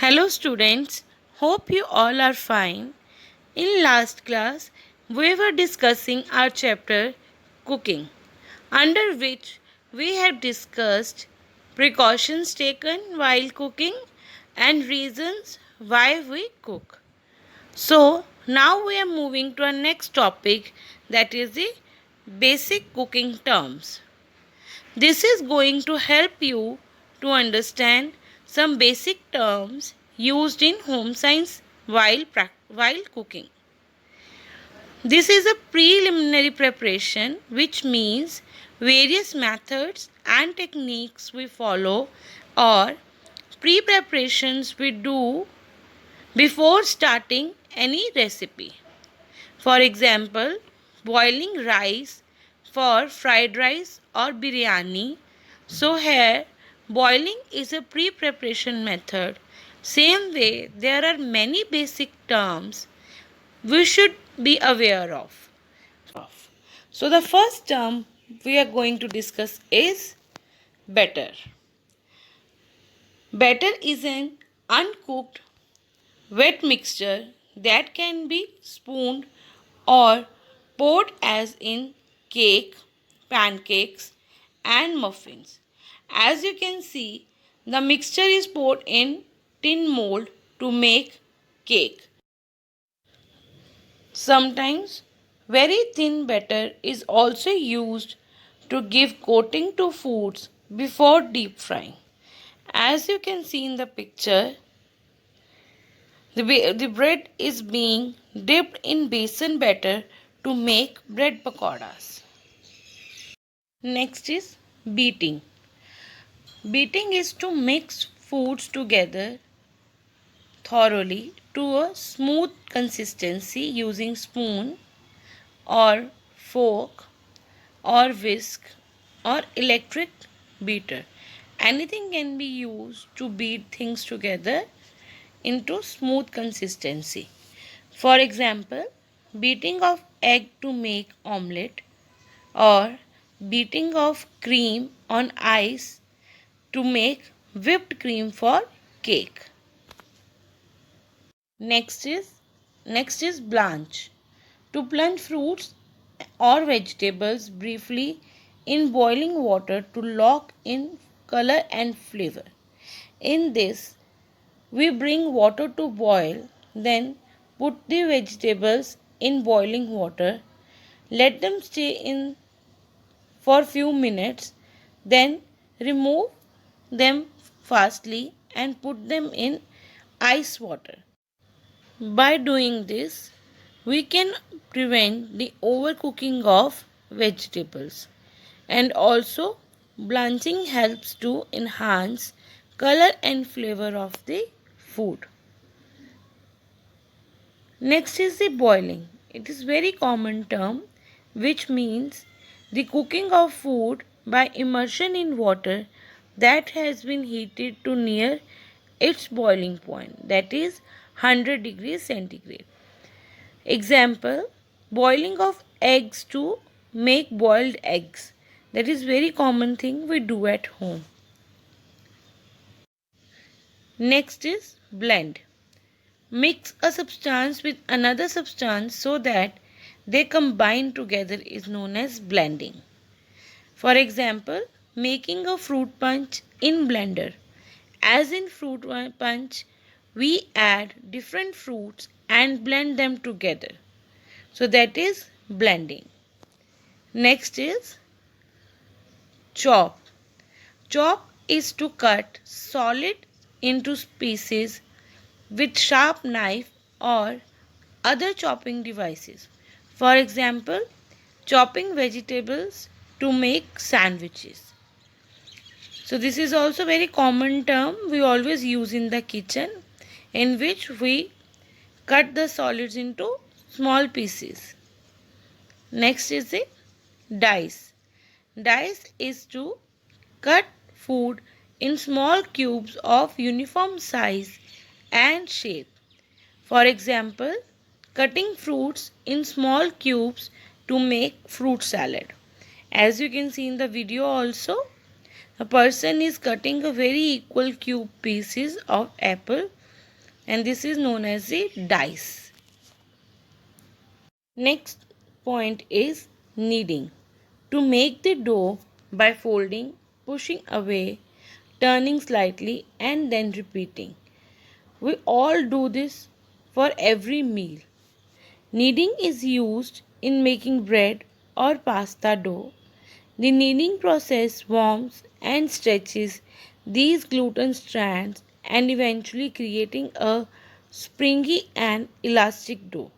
Hello students, hope you all are fine. In last class, we were discussing our chapter Cooking, under which we have discussed precautions taken while cooking and reasons why we cook. So, now we are moving to our next topic, that is the basic cooking terms. This is going to help you to understand some basic terms used in home science while cooking. This is a preliminary preparation, which means various methods and techniques we follow or pre-preparations we do before starting any recipe. For example, boiling rice for fried rice or biryani. So here boiling is a pre-preparation method. Same way, there are many basic terms we should be aware of. So the first term we are going to discuss is batter. Batter is an uncooked wet mixture that can be spooned or poured as in cake, pancakes and muffins. As you can see, the mixture is poured in tin mold to make cake. Sometimes very thin batter is also used to give coating to foods before deep frying. As you can see in the picture, the bread is being dipped in besan batter to make bread pakoras. Next is beating. Beating is to mix foods together thoroughly to a smooth consistency using spoon or fork or whisk or electric beater. Anything can be used to beat things together into smooth consistency. For example, beating of egg to make omelette or beating of cream on ice to make whipped cream for cake. Next is blanch. To plunge fruits or vegetables briefly in boiling water to lock in color and flavor. In this, we bring water to boil, then put the vegetables in boiling water, let them stay in for few minutes, then remove them fastly and put them in ice water. By doing this, we can prevent the overcooking of vegetables, and also blanching helps to enhance color and flavor of the food. Next is the boiling. It is very common term which means the cooking of food by immersion in water that has been heated to near its boiling point, that is 100 degrees centigrade. Example, boiling of eggs to make boiled eggs. That is very common thing we do at home. Next is blend. Mix a substance with another substance so that they combine together is known as blending. For example, making a fruit punch in blender. As in fruit punch, we add different fruits and blend them together. So that is blending. Next is chop. Chop is to cut solid into pieces with sharp knife or other chopping devices. For example, chopping vegetables to make sandwiches. So this is also very common term we always use in the kitchen, in which we cut the solids into small pieces. Next is the dice. Dice is to cut food in small cubes of uniform size and shape. For example, cutting fruits in small cubes to make fruit salad. As you can see in the video also, a person is cutting a very equal cube pieces of apple and this is known as the dice. Next point is kneading. To make the dough by folding, pushing away, turning slightly and then repeating. We all do this for every meal. Kneading is used in making bread or pasta dough. The kneading process warms and stretches these gluten strands and eventually creating a springy and elastic dough.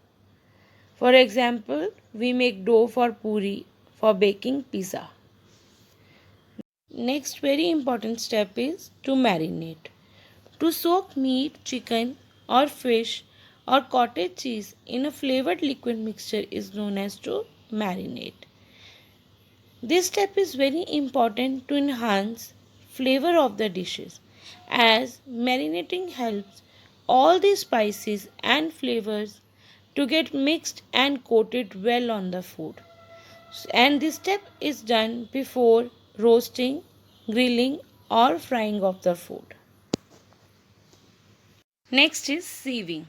For example, we make dough for puri for baking pizza. Next very important step is to marinate. To soak meat, chicken or fish or cottage cheese in a flavored liquid mixture is known as to marinate. This step is very important to enhance flavor of the dishes as marinating helps all the spices and flavors to get mixed and coated well on the food. And this step is done before roasting, grilling or frying of the food. Next is sieving.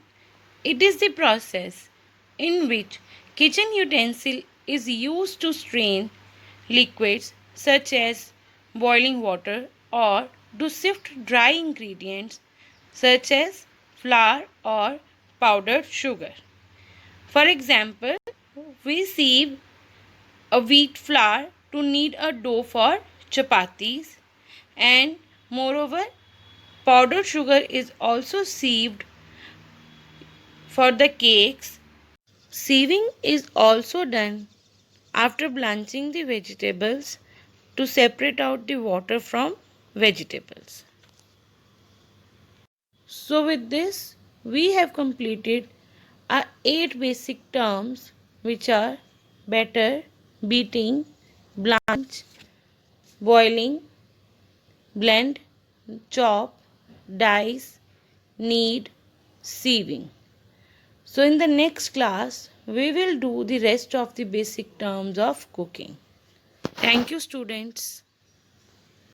It is the process in which kitchen utensil is used to strain liquids such as boiling water or to sift dry ingredients such as flour or powdered sugar. For example, we sieve a wheat flour to knead a dough for chapatis, and moreover powdered sugar is also sieved for the cakes. Sieving is also done after blanching the vegetables to separate out the water from vegetables. So with this we have completed our 8 basic terms, which are batter, beating, blanch, boiling, blend, chop, dice, knead, sieving. So in the next class, we will do the rest of the basic terms of cooking. Thank you, students.